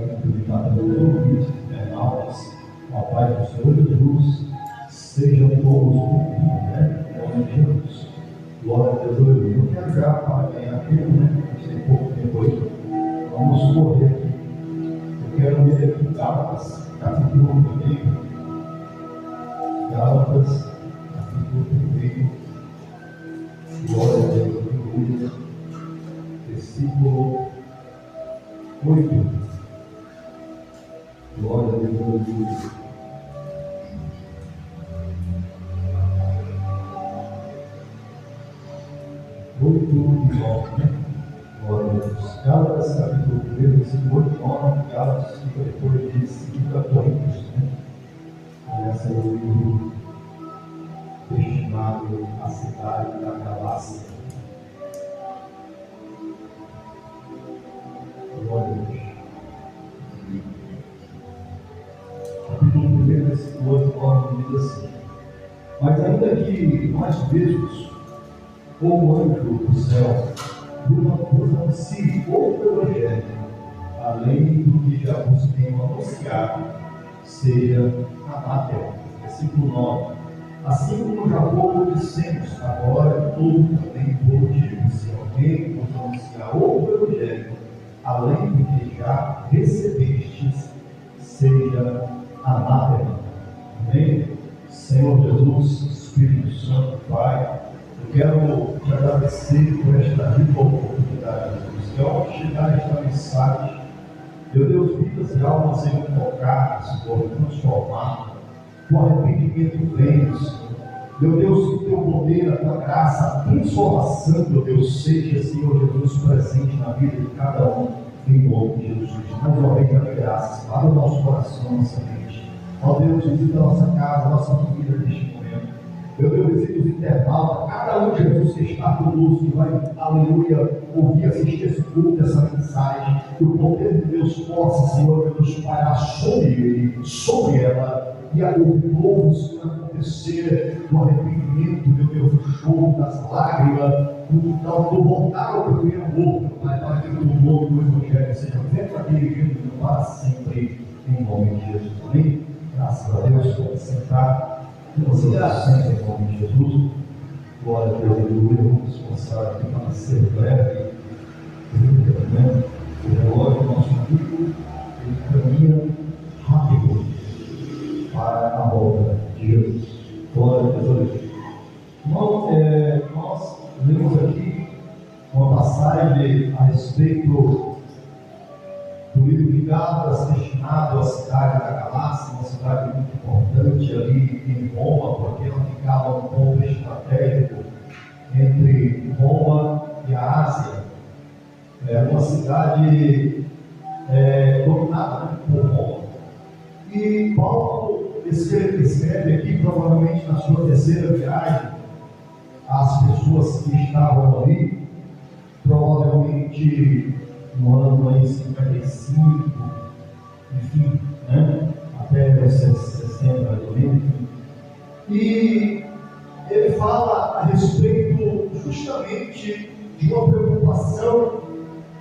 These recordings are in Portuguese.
cumprimentar pelos ouvintes internautas, com a paz do Senhor Jesus, sejam todos bem-vindos, né? Em nome de Jesus. Glória a Deus, aleluia. Eu quero já para ganhar tempo, né? A gente tem pouco tempo aí. Vamos correr aqui. Eu quero ler aqui Gálatas, capítulo 1. Gálatas, capítulo 1. Glória a Deus, aleluia. Versículo 8. Glória a Deus, aleluia. Glória a Deus. Gálatas, capítulo 1, versículo 8 e 9. Gálatas fica depois de 2 Coríntios, né? Começa o livro destinado à cidade da Galácia. Glória a Deus. Capítulo 1, versículo 8 e 9 diz assim: mas ainda que nós mesmos, ou anjo do céu, vos anuncie outro evangelho, além do que já vos tenho anunciado, seja anátema. Versículo 9. Assim como já pouco dissemos, agora todo também vos digo: se alguém vos anunciar outro evangelho, além do que já recebestes, seja anátema. Amém? Senhor Jesus, Espírito Santo, Pai, eu quero te agradecer por esta rica oportunidade, Deus. Que ao chegar esta mensagem, meu Deus, vidas e almas sejam tocadas, Senhor, transformadas, o arrependimento venha, Senhor. Meu Deus, que o teu poder, a tua graça, a transformação, meu Deus, seja, Senhor Jesus, presente na vida de cada um, em nome de Jesus. Mais uma vez, dá graças, para o nosso coração, nossa mente. Ó Deus, visita a nossa casa, a nossa família neste momento. Meu Deus, visita os internautas, cada um, Jesus, que está conosco, que vai, aleluia, ouvir, assistir esse culto, essa mensagem, que o poder de Deus possa, Senhor, Deus, espalhar sobre ele, sobre ela, e o povo, Senhor, acontecer do arrependimento, meu Deus, do choro, das lágrimas, do voltar ao primeiro amor, Pai, para que o nome do Evangelho seja verdadeiro para sempre, em nome de Jesus. Amém? Graças a Deus, pode sentar. Você sempre em nome de Jesus. Glória a Deus, aleluia. Vamos esforçar aqui para ser breve. O relógio do nosso amigo, ele caminha rápido para a volta de Jesus. Glória a Deus, aleluia. Nós lemos aqui uma passagem a respeito do livro de Gálatas, destinado à cidade da Galácia, uma cidade muito importante ali em Roma, porque ela ficava um ponto estratégico entre Roma e a Ásia. É uma cidade dominada por Roma. E Paulo escreve aqui, provavelmente na sua terceira viagem, às pessoas que estavam ali, provavelmente no ano aí 55, enfim, né? Até 60 mais ou menos. E ele fala a respeito justamente de uma preocupação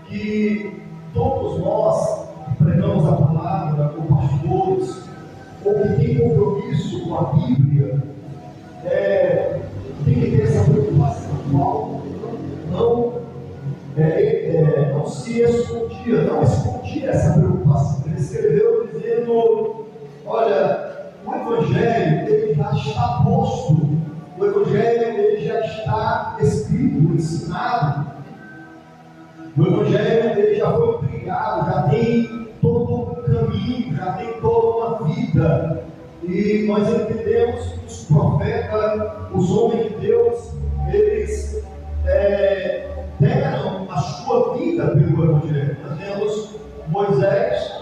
que todos nós que pregamos a palavra, como pastores, ou que tem compromisso com a Bíblia, tem que ter essa preocupação. Paulo não se escondia, não escondia essa preocupação. Ele escreveu dizendo: olha, o Evangelho ele já está posto, o Evangelho ele já está escrito, ensinado, o Evangelho ele já foi pregado, já tem todo um caminho, já tem toda uma vida. E nós entendemos que os profetas, os homens de Deus, eles deram a sua vida pelo Evangelho. Nós temos Moisés,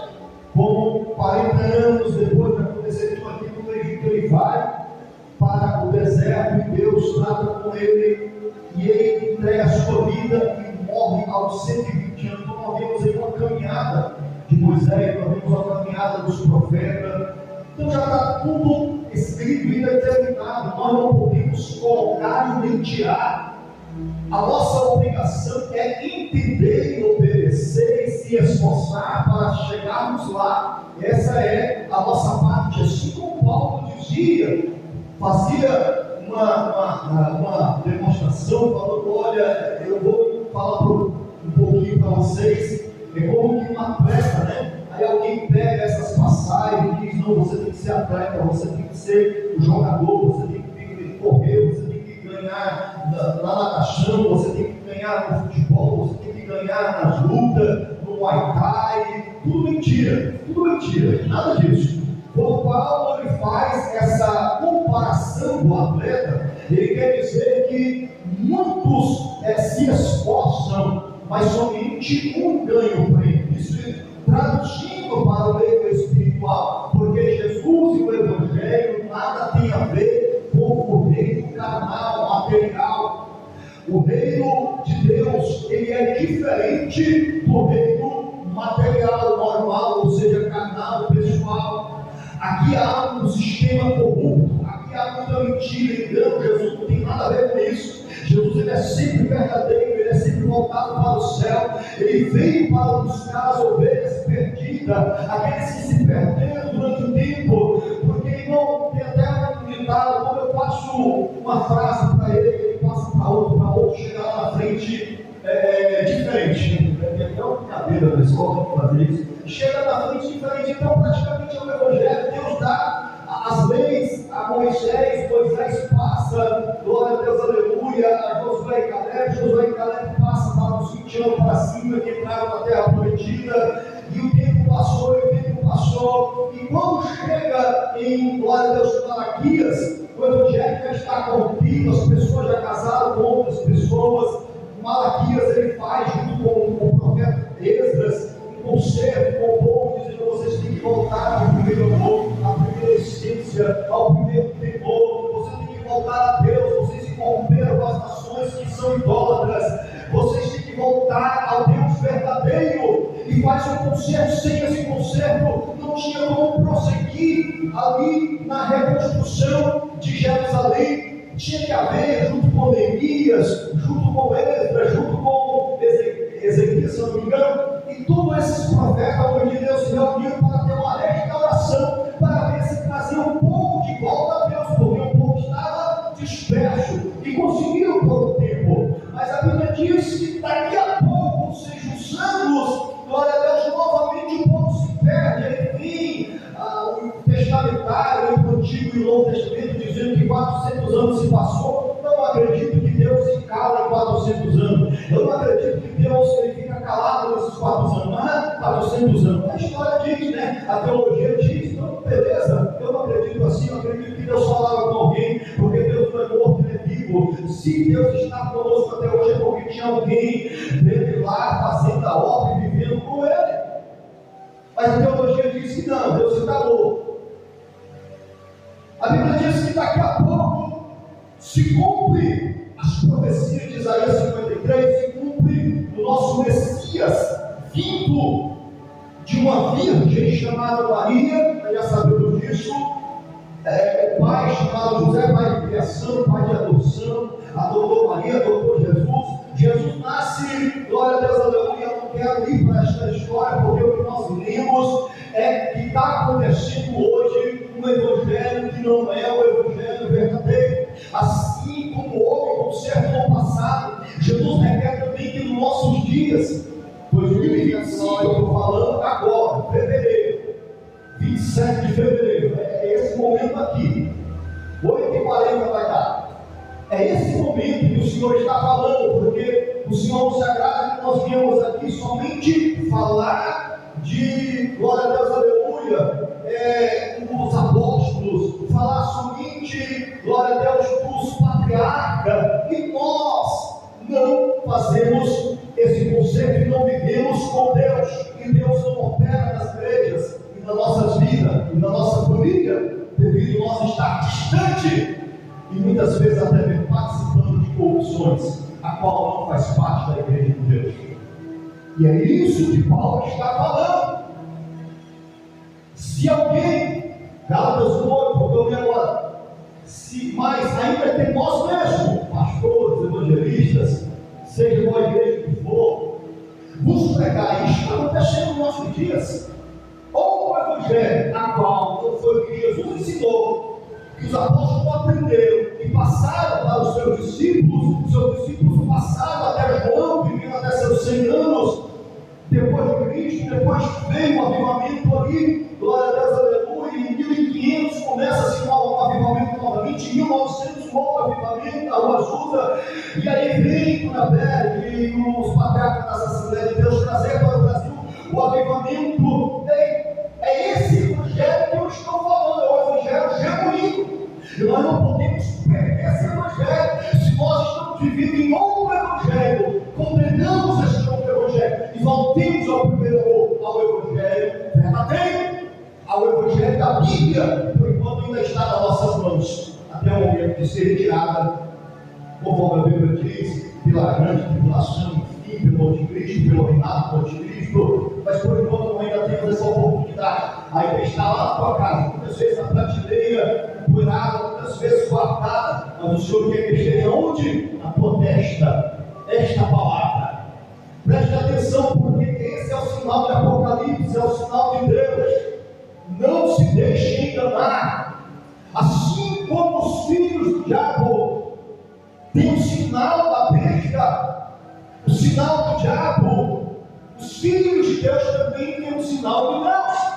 como 40 anos depois de acontecer tudo aquilo no Egito, ele vai para o deserto e Deus trata com ele, e ele entrega a sua vida e morre aos 120 anos. Então nós vemos aí uma caminhada de Moisés, nós vemos uma caminhada dos profetas. Então já está tudo escrito e determinado. Nós não podemos colocar e nem tirar. A nossa obrigação é entender e obedecer e se se esforçar para chegarmos lá. Essa é a nossa parte. Assim como Paulo dizia, fazia uma demonstração, falando: olha, eu vou falar um pouquinho para vocês. É como que um atleta, né? Aí alguém pega essas passagens e diz: não, você tem que ser atleta, você tem que ser jogador, você tem que correr, você tem que ganhar na natação, você tem que ganhar no futebol, você tem que ganhar nas lutas, no Muay Thai. Tudo mentira, nada disso. Quando Paulo ele faz essa comparação do atleta, ele quer dizer que muitos se esforçam, mas somente um ganha o prêmio. Isso traduzindo para o meio espiritual, porque Jesus e o Evangelho nada tem a ver com o reino carnal, material. O reino de Deus, ele é diferente do reino material, normal, ou seja, carnal, pessoal. Aqui há um sistema corrupto, aqui há muita mentira, engano. Jesus não tem nada a ver com isso. Jesus ele é sempre verdadeiro, ele é sempre voltado para o céu. Ele veio para buscar as ovelhas perdidas, aqueles que se perderam durante o tempo, porque irmão, tem até um ditado, quando eu passo uma frase para ele passa para outro, chegar lá na frente diferente. É uma brincadeira na escola fazer isso. Chega na frente diferente, então praticamente é o Evangelho. Deus dá as leis a Moisés passa, glória a Deus, aleluia, a Josué e Caleb passa para os 20 anos para cima, que entraram na terra prometida, e o tempo passou, e quando chega em, glória a Deus, Malaquias, o Evangelho já está corrompido, as pessoas já casaram com outras pessoas. Malaquias ele faz junto com o profeta Esdras um concerto com o povo, dizendo: vocês têm que voltar ao primeiro amor, à primeira essência, ao primeiro temor. Vocês têm que voltar a Deus. Vocês se corromperam com as nações que são idólatras. Vocês têm que voltar ao Deus verdadeiro. E faz um concerto. Sem esse concerto não tinha como prosseguir ali na reconstrução de Jerusalém. Tinha que haver, junto com Neemias, junto com Esdras, junto com Ezequias, se não me engano, e todos esses profetas, onde Deus se reuniram para ter uma restauração, para ver se trazia um pouco de volta a Deus, porque o povo estava disperso, e conseguiram por um tempo. Mas a Bíblia diz que daqui a pouco, ou seja, os anos, glória a Deus, novamente o povo se perde. Enfim, o testamentário, o Antigo e o Novo Testamento, dizendo que 400 anos se passou. Não acredito que Deus se cala em 400 anos. Eu não acredito que Deus ele fica calado nesses 400 anos. A história diz, né? A teologia diz. Então, beleza, eu não acredito assim. Eu acredito que Deus falava com alguém, porque Deus não é morto, ele é vivo. Se Deus está conosco até hoje, é porque tinha alguém dele lá fazendo a obra e vivendo com ele. Mas a teologia diz que não, Deus se calou. A Bíblia diz que daqui a pouco se cumpre as profecias de Isaías 53, se cumpre o nosso Messias vindo de uma virgem chamada Maria. Nós já sabemos disso. O pai chamado José, pai de criação, pai de adoção, adotou Maria, adotou Jesus. Jesus nasce, glória a Deus, aleluia. Eu não quero ir para esta história, porque o que nós lemos é que está acontecendo hoje um evangelho que não é o evangelho verdadeiro. Assim como houve conserto no passado, Jesus requer também que nos nossos dias, 2025, eu estou falando agora, fevereiro, 27 de fevereiro, é esse momento aqui, 8h40 vai dar. É esse momento que o Senhor está falando, porque o Senhor não se agrada que nós viemos aqui somente falar de, glória a Deus, aleluia, os apóstolos, falar somente, glória a Deus, dos patriarcas, e nós não fazemos esse conceito e não vivemos com Deus, e Deus não opera nas igrejas, e nas nossas vidas, e na nossa família, devido a nós estar distante, e muitas vezes até mesmo participando de corrupções, a qual não faz parte da igreja de Deus. E é isso que Paulo está falando. Se alguém, Gálatas 8, porque eu li agora, mas ainda tem nós mesmos, pastores, evangelistas, seja qual igreja que for, vos pregar isto, acontecendo nos nossos dias. Ou o evangelho atual, que foi o que Jesus ensinou, que os apóstolos aprenderam e passaram para os seus discípulos passaram até João, vivendo até seus 100 anos, depois de Cristo, depois veio um avivamento ali, glória a Deus, aleluia, em 1500 começa-se um avivamento novamente, em 1900 um outro avivamento, a Rua Azusa, e aí vem Gutenberg e os patriarcas das Assembleias de Deus trazer para o Brasil o avivamento. É esse evangelho que eu estou falando, é o evangelho genuíno. E nós não podemos perder esse evangelho. Se nós estamos vivendo em outro evangelho, compreendamos esse outro evangelho e voltemos ao primeiro amor, ao evangelho verdadeiro, ao evangelho da Bíblia, por enquanto ainda está nas nossas mãos, até o momento de ser retirada, conforme a Bíblia diz, pela grande tribulação, enfim, pelo anticristo, pelo reinado do anticristo. Mas por enquanto ainda temos essa oportunidade. Ainda está lá na tua casa, muitas vezes na prateleira, empoeirada, muitas vezes guardada, mas o Senhor quer que esteja onde? Na tua testa, esta palavra. Preste atenção, porque esse é o sinal de Apocalipse, é o sinal de Deus. Não se deixe enganar. Assim como os filhos do diabo têm o sinal da besta, o sinal do diabo, os filhos de Deus também têm um sinal de Deus.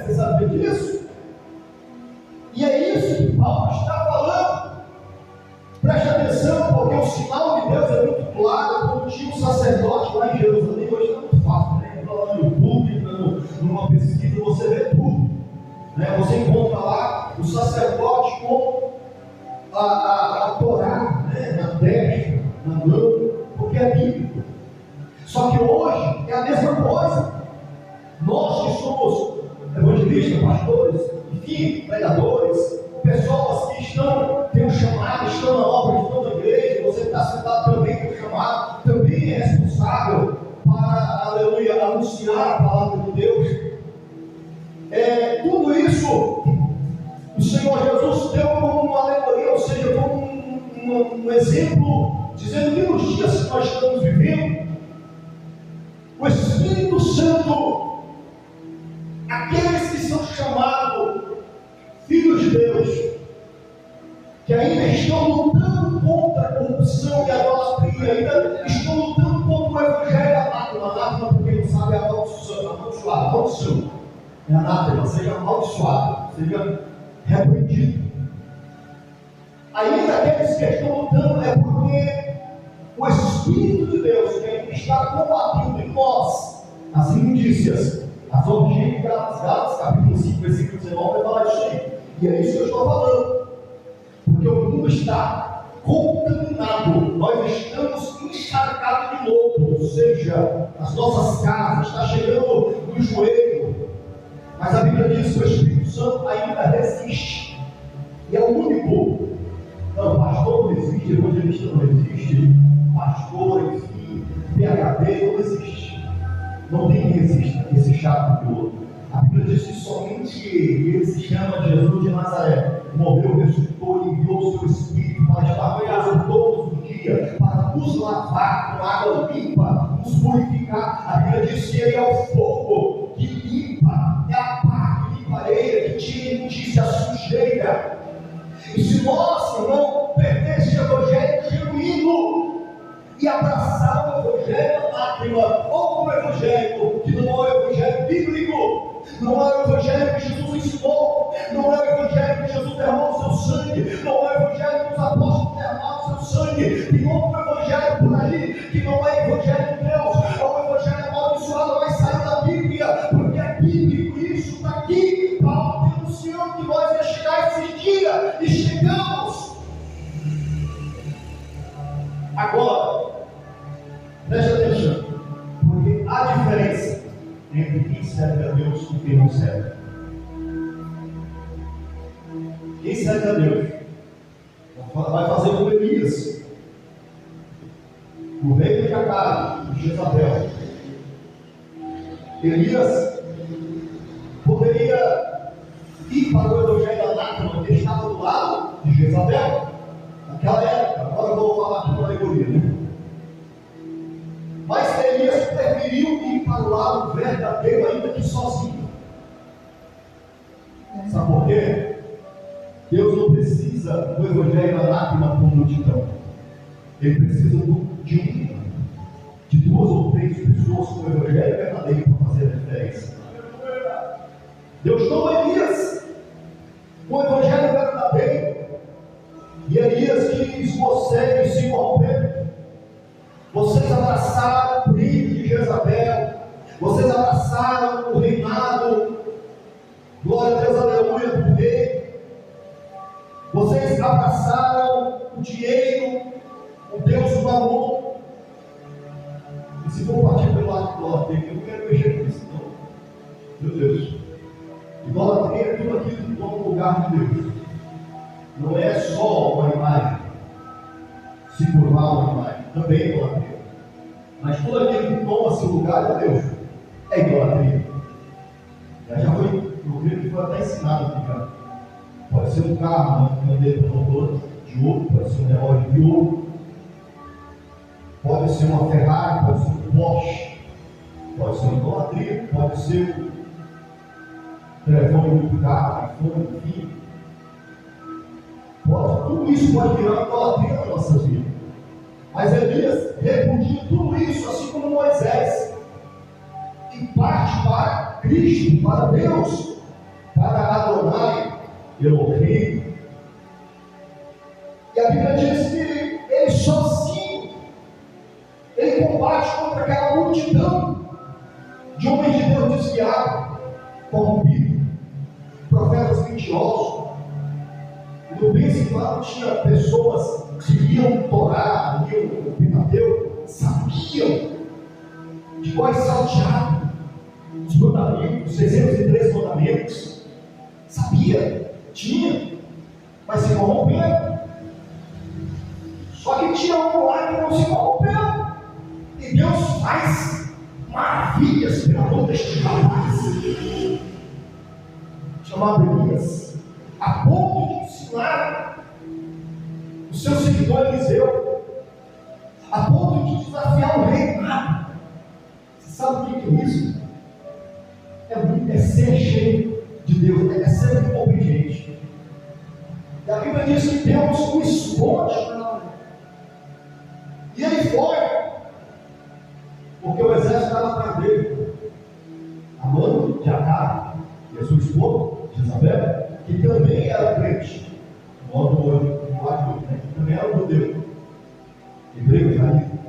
Você sabia disso? E é isso que Paulo está falando. Preste atenção, porque o sinal de Deus é muito claro. Quando tinha um sacerdote lá em Jerusalém, hoje é muito fácil, né? Entra lá no YouTube, numa pesquisa, você vê tudo, né? Você encontra lá o sacerdote com a Torá, né? Na testa, na mão, porque é bíblico. Só que hoje é a mesma coisa. Nós que somos evangelistas, pastores, enfim, pregadores, pessoas que têm um chamado, estão na obra, estão na igreja, você que está sentado também tem um chamado, também é responsável para, aleluia, anunciar a palavra de Deus. Tudo isso o Senhor Jesus deu como uma alegoria, ou seja, como um exemplo, dizendo que nos dias que nós estamos vivendo, o Espírito Santo, aqueles que são chamados filhos de Deus, que ainda estão lutando contra a corrupção e a idolatria, ainda estão lutando contra o evangelho anátema, porque não sabe a maldição, é anátema, seja amaldiçoado, seja repreendido. Ainda aqueles que estão lutando é porque o Espírito de Deus que ainda está combatendo em nós as imundícias, as orgias de Gálatas, capítulo 5, versículo 19, vai falar disso aí. E é isso que eu estou falando. Porque o mundo está contaminado, nós estamos encharcados de lodo, ou seja, as nossas casas estão chegando no joelho. Mas a Bíblia diz que o Espírito Santo ainda resiste. E é o único. Não, pastor não existe, evangelista não existe, pastor, enfim, PhD não existe. Não tem quem exista, esse chato do outro. A Bíblia diz que somente ele se chama Jesus de Nazaré, morreu, ressuscitou e enviou o seu Espírito para estar conosco todos os dias, para nos lavar com água limpa, nos purificar. A Bíblia diz que ele é o fogo que limpa, é a pá que limpa a areia, que tira a imundícia, a sujeira. E se nós, irmão, perder esse evangelho genuíno e abraçar o evangelho anátema, ou o evangelho que não é o evangelho bíblico, não é o evangelho que Jesus ensinou, não é o evangelho que Jesus derramou o seu sangue, não é o evangelho que os apóstolos derramaram o seu sangue, tem outro evangelho por aí que não é o evangelho de Deus, é o evangelho amaldiçoado, vai sair da Bíblia, porque é bíblico, isso está aqui. Paulo denunciando que nós ia chegar esses dias e chegamos. Agora, preste atenção, porque há diferença entre quem serve a Deus e quem não serve. Quem serve a Deus vai fazer como Elias, o rei de Acabe, de Jezabel. Elias poderia ir para o evangelho anátema, que estava do lado de Jezabel naquela época. Agora eu vou falar aqui uma alegoria, né? Mas Elias preferiu ir para o lado verdadeiro, ainda que sozinho. Sabe por quê? Deus não precisa do evangelho anátema com multidão. Ele precisa de duas ou três pessoas com o evangelho verdadeiro para fazer a diferença. Deus tomou Elias com o evangelho verdadeiro. E Elias diz: vocês se corromperam, vocês abraçaram o brilho de Jezabel, vocês abraçaram o reinado, glória a Deus, aleluia, do rei, vocês abraçaram o dinheiro, o Deus do amor. E se for partir pelo lado de idolatria, eu não quero mexer com isso, não. Meu Deus, idolatria é tudo aquilo que toma o lugar de Deus. Não é só uma imagem, se curvar uma imagem, também é idolatria. Mas tudo aquilo que toma seu lugar de Deus é idolatria. Já foi, eu creio que foi até ensinado aqui, cara. Pode ser um carro, uma caneta de ouro, pode ser um relógio de ouro, pode ser uma Ferrari, pode ser um Porsche, pode ser uma idolatria, pode ser um telefone muito caro, iPhone, enfim. Tudo isso pode virar idolatria na nossa vida. Mas Elias repudia tudo isso, assim como Moisés, e parte para Cristo, para Deus, para Adonai, Elohim. E a Bíblia diz que ele sozinho, ele combate contra aquela multidão de homens de Deus desviados, corrompidos, profetas mentirosos. No príncipe lá não tinha pessoas que liam Torá, liam o Pentateuco, sabiam de quais salteavam os mandamentos, os 613 mandamentos, sabia, tinha, mas se corromperam. Só que tinha um lá que não se corrompeu, e Deus faz maravilhas pela mão deste rapaz chamado Elias, a ponto de ensinar o seu seguidor Eliseu, a ponto de desafiar o reinado. Você sabe o que é isso? É ser cheio de Deus, é ser muito obediente. E a Bíblia diz que Deus o esconde. E ele foi, porque o exército estava atrás dele. Amando de Acabe e a sua esposa, Jezabel, que também era crente, modo que também era judeu, hebreu, israelita,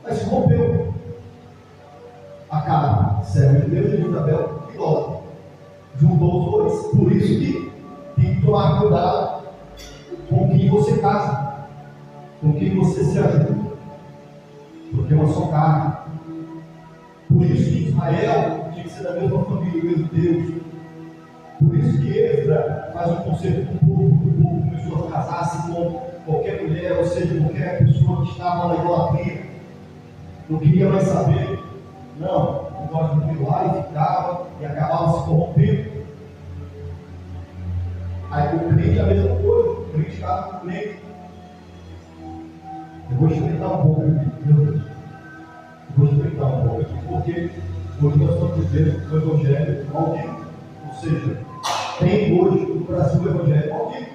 mas se rompeu. Acabe, servo de Deus, e Jezabel, idólatra. Juntou os dois. Por isso que tem que tomar cuidado com quem você casa, com quem você se ajuda, porque é uma só carne. Por isso que Israel tinha que ser da mesma família, do mesmo Deus. Por isso que Esdra faz um concerto com o povo, porque o povo começou a casar-se com qualquer mulher, ou seja, qualquer pessoa que estava na idolatria, não queria mais saber. Não, o negócio de lá e ficava e acabava se corrompendo. Aí o crente é a mesma coisa, o crente estava com o crente. Eu vou experimentar um pouco aqui, meu Deus. Eu vou experimentar um pouco aqui, porque hoje nós estamos vivendo o Evangelho maldito. Ou seja, tem hoje no Brasil o Evangelho maldito.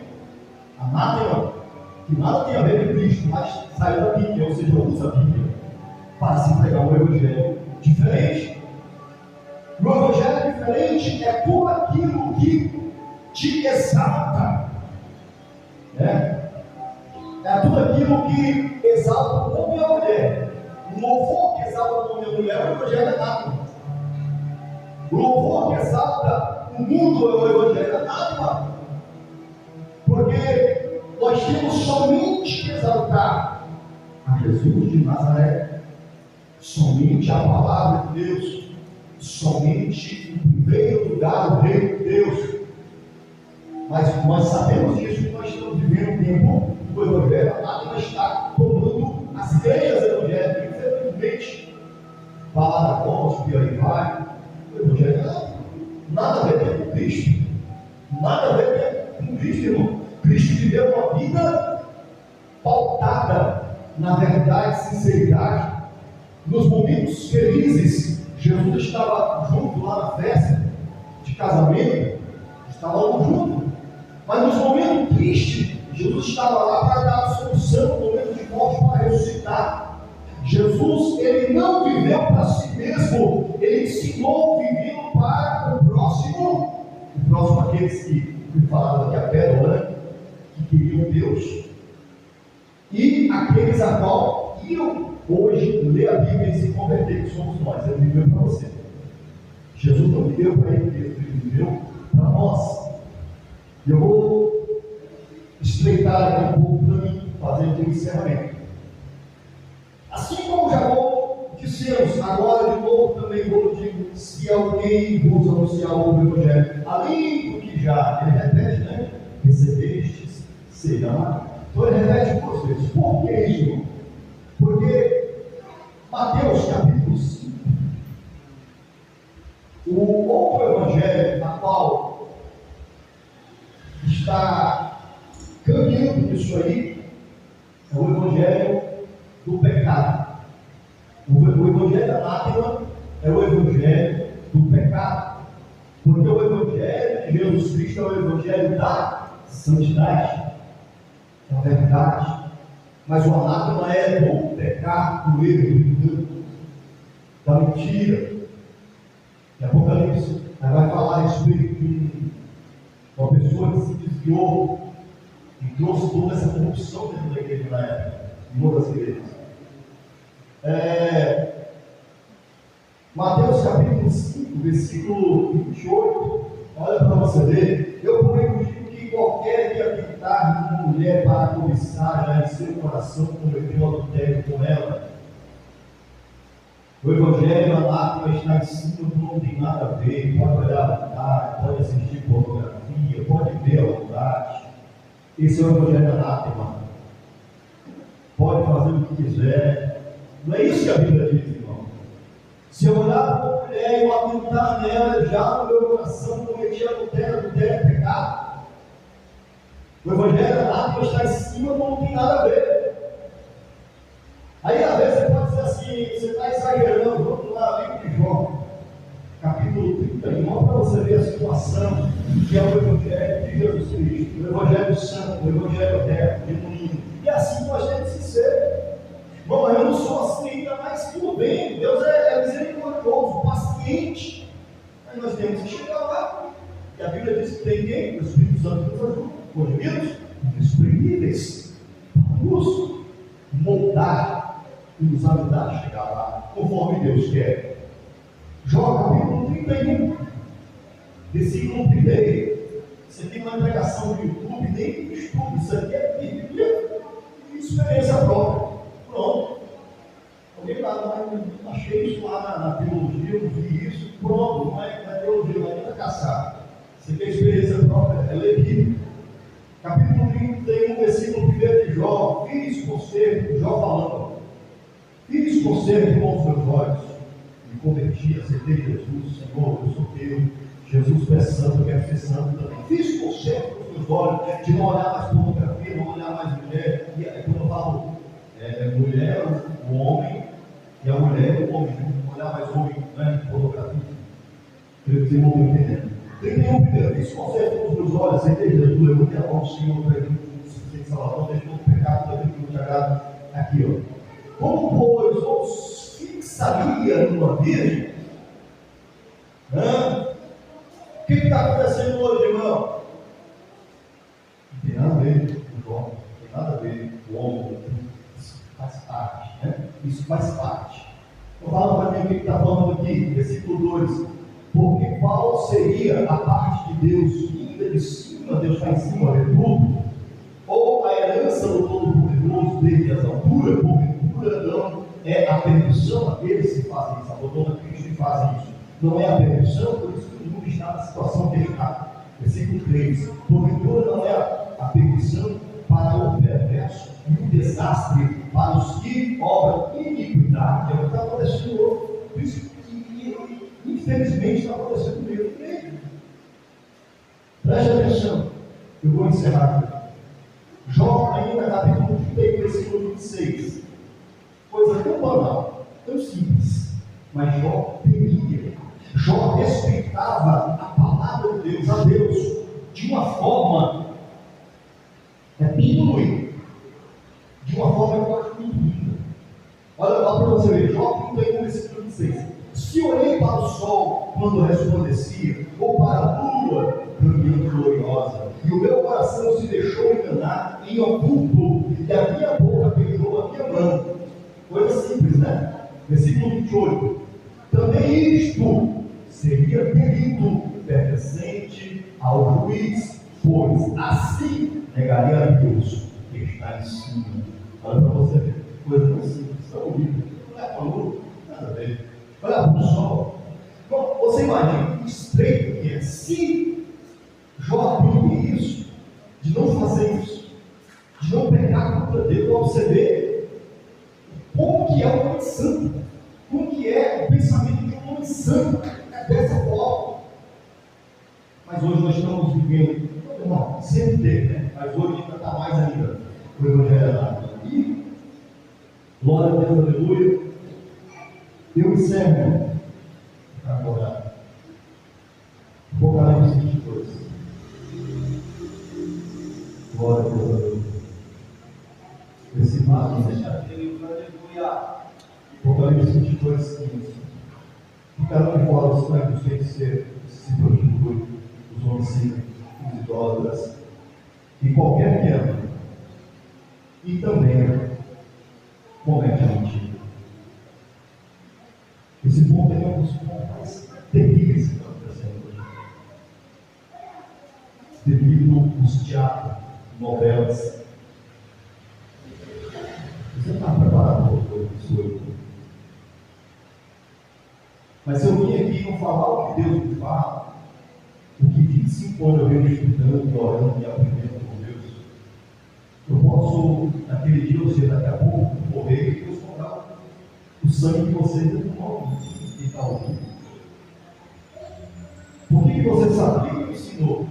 Anátema, que nada tem a ver com Cristo, mas saiu da Bíblia, ou seja, usa a Bíblia para se pregar um Evangelho diferente. O Evangelho diferente é tudo aquilo que te exalta, né? É tudo aquilo que exalta o homem e a mulher. O louvor que exalta o homem e a mulher é o Evangelho anátema. O louvor que exalta o mundo é o Evangelho anátema. Porque nós temos somente que exaltar a Jesus de Nazaré, somente a palavra de Deus, somente em primeiro lugar o reino de Deus. Mas nós sabemos disso, que nós estamos vivendo um tempo do Evangelho anátema está tomando as igrejas evangélicas, infelizmente. Palavra contra, e aí vai. O Evangelho nada a ver com Cristo. Nada a ver com Cristo, irmão. Cristo viveu uma vida pautada na verdade, sinceridade. Nos momentos felizes, Jesus estava junto lá na festa de casamento, estavam juntos. Mas nos momentos tristes, Jesus estava lá para dar a solução, no momento de morte, para ressuscitar. Jesus, ele não viveu para si mesmo, ele ensinou vivendo para o próximo aqueles que falavam aqui a pedra, né? Que queriam Deus, e aqueles a qual iam hoje ler a Bíblia e se converter, que somos nós. Ele viveu para você. Jesus não viveu para ele mesmo, ele viveu para nós. E eu vou estreitar aqui um pouco para mim, fazendo um encerramento. Assim como já vou dissemos, agora de novo também vou dizer, se alguém vos anunciar o Evangelho, além do que já, ele repete, né? Recebestes, será. Então ele repete duas vezes. Por que isso, irmão? Porque Mateus capítulo 5, o outro Evangelho na qual está caminhando isso aí, é o Evangelho do pecado. O Evangelho anátema é o Evangelho do pecado. Porque o Evangelho de Jesus Cristo é o Evangelho da santidade, da verdade. Mas o anátema é do pecado, do erro, do engano, da mentira. E Apocalipse vai falar a respeito de uma pessoa que se desviou e trouxe toda essa corrupção dentro da igreja na época, em outras igrejas. Mateus capítulo 5, versículo 28, olha para você ver. Eu, porém, vos digo que qualquer que habitar uma mulher para cobiçar já em seu coração cometeu adultério com ela. O Evangelho anátema está em cima, não tem nada a ver. Pode olhar à vontade, pode assistir pornografia, pode ver à vontade. Esse é o Evangelho anátema. Pode fazer o que quiser. Não é isso que a Bíblia diz, irmão. Se eu olhar para uma mulher e eu atentar nela, já no meu coração cometi adultério é pecado. O Evangelho anátema está em cima, não tem nada a ver. Aí às vezes você pode dizer assim, você está exagerando. Vamos lá, livro de Jó, capítulo 31, para você ver a situação que é o Evangelho de Jesus Cristo, o Evangelho santo, o Evangelho reto, genuíno. E assim nós temos que ser. Bom, eu não sou assim ainda, mas tudo bem. Deus é misericordioso, paciente. Mas nós temos que chegar lá. E a Bíblia diz que tem quem? O Espírito Santo nos ajuda. Corrigidos? Desprendíveis. Para nos moldar e nos ajudar a chegar lá, conforme Deus quer. Jó capítulo 31, versículo 1. Você tem uma pregação do YouTube, nem estudo. Isso aqui é Bíblia e experiência própria. Pronto. Alguém lá, não achei isso lá na teologia, eu vi isso, pronto, não é teologia, não é caçar. Você quer experiência própria, é ler Bíblia. Capítulo 31, versículo 1 de Jó, fiz conserto, Jó falando, fiz conserto com os meus olhos, me converti, aceitei Jesus, Senhor, eu sou teu, Jesus é santo, eu quero ser santo também. Fiz conserto com os meus olhos, de não olhar mais pornografia, não olhar mais mulher, e aí quando eu falo mulher, o homem, e a mulher, o homem, não olhar mais homem, né, pornografia. Creio que vocês vão entender. 31, fiz conserto com os meus olhos, aceitei Jesus, levantei a mão do Senhor, para que de Salvador, deixou o pecado também que não te agrada. Aqui, ó. Como, pois, os fixaria numa virgem? O que está acontecendo hoje, irmão? Não tem nada a ver com o homem, não tem nada a ver com o homem, isso faz parte, né? Isso faz parte. Então, fala para mim o que está falando aqui, versículo 2. Porque qual seria a parte de Deus vinda de cima, Deus está em cima de tudo? Ou a herança do Todo-Poderoso desde as alturas, porventura não é a perdição daqueles que fazem isso, abandonam Cristo e fazem isso. Não é a perdição, por isso que o mundo está na situação que está. Versículo 3. Porventura não é a perdição para o perverso e o desastre para os que obram iniquidade. É o que está acontecendo hoje. Por isso que, infelizmente, está acontecendo mesmo. Preste atenção. Eu vou encerrar aqui. Jó, ainda capítulo 31, versículo 26. Coisa tão banal. tão simples, mas Jó temia. Jó respeitava a palavra de Deus, a Deus, de uma forma bíblica, de uma forma que eu acho muito linda. Olha lá para você ver, Jó 31, versículo 26. Se olhei para o sol quando resplandecia, ou para a lua caminhando gloriosa, e o meu coração se deixou enganar em oculto, e a minha boca beijou a minha mão. Coisa simples, né? Versículo 28. Também isto seria delito pertencente ao juiz, pois assim negaria a Deus que está em cima. Olha para você ver, coisa tão simples, tão horrível. Não é para a lua, nada a ver. Olha para o sol. Bom, você imagina o estreito que é. Se Jó aprende isso, de não fazer isso, de não pecar contra Deus, para você ver como que é um homem santo, como que é o pensamento de um homem santo dessa forma. Mas hoje nós estamos vivendo, não, sempre teve, né? Mas hoje ainda está mais ainda o Evangelho da e glória a Deus, aleluia. Eu encerro agora Apocalipse 22. Glória a Deus, aleluia. Esse mato, Apocalipse 22, 15. Ficaram de fora os campos feiticeiros, se prostituem, os homicidas, os idólatras, e qualquer que ama, e também comete a mentira. Esse ponto é um dos pontos mais terríveis que está acontecendo hoje. Devido aos teatros, novelas. Você está preparado para isso hoje? Mas eu vim aqui não falar o que Deus me fala, o que 25 anos eu venho estudando, orando e aprendendo com Deus. Eu posso, naquele dia, ou seja, daqui a pouco, morrer e Deus cobrar o sangue de vocês é do mal que está ouvindo. Por que você sabia que me ensinou?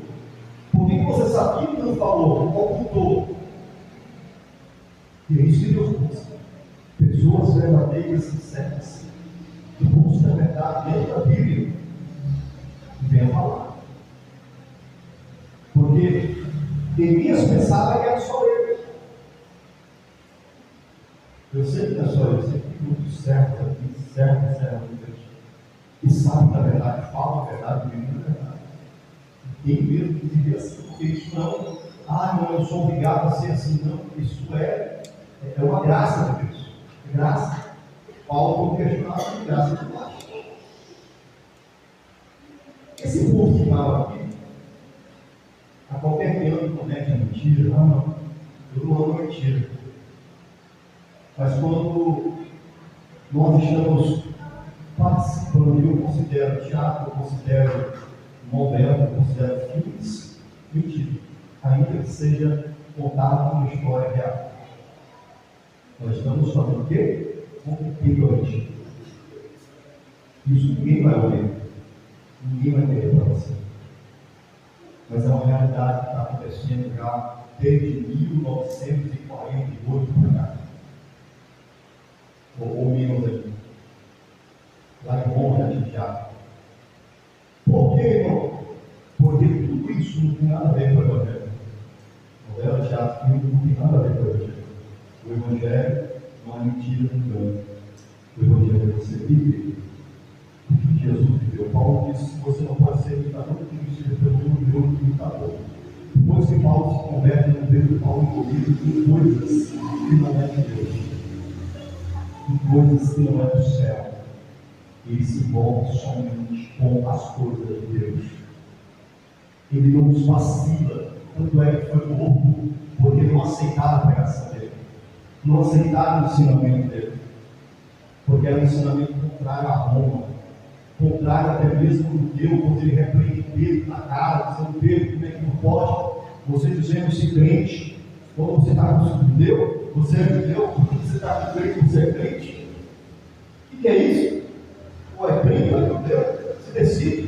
Por que você sabia que não falou, ocultou? E é isso que Deus busca. Pessoas verdadeiras, sinceras, que buscam a verdade dentro da Bíblia e venham falar. Porque Elias pensava que era só ele. Eu sei que não é só eu, eu sei que muito certo aqui, certo, e sabe da verdade, fala a verdade, vive a verdade. Quem mesmo que vive assim, porque isso não, não, eu sou obrigado a ser assim, não, isso é uma graça de Deus, é graça. Paulo questionava a graça de Deus. Esse povo que fala aqui, a qualquer ano comete a mentira, não, eu não amo mentira. Mas quando nós estamos participando, eu considero teatro, eu considero novela, eu considero filmes, mentira, ainda que seja contado uma história real. Nós estamos fazendo o quê? Competindo a mentira. Isso ninguém vai ouvir, ninguém vai querer para você. Mas é uma realidade que está acontecendo já desde 1948 para cá. Ou menos aqui. Lá em Roma, de teatro. Por que, irmão? Porque tudo isso não tem nada a ver com o Evangelho. Novela, teatro, filme não tem nada a ver com o Evangelho. O Evangelho não é mentira, não engano. O Evangelho é você viver o que Jesus viveu. Paulo disse que você não pode ser imitador do que se representou no imitador. Depois que Paulo se converte no Pedro, Paulo envolvido em coisas que não é de Deus, em coisas que não é do céu. Ele se envolve somente com as coisas de Deus. Ele não nos vacila, tanto é que foi morto, porque não aceitava a pregação dele, não aceitava o ensinamento dele, porque era um ensinamento contrário a Roma, contrário até mesmo do Deus, quando ele repreende Pedro na cara, dizendo: Pedro, como é que não pode você dizendo-se crente, quando você está com o judeu, você é judeu, quando você está com crente, você é crente? O que é isso? Ou é crente ou é judeu? Você decide.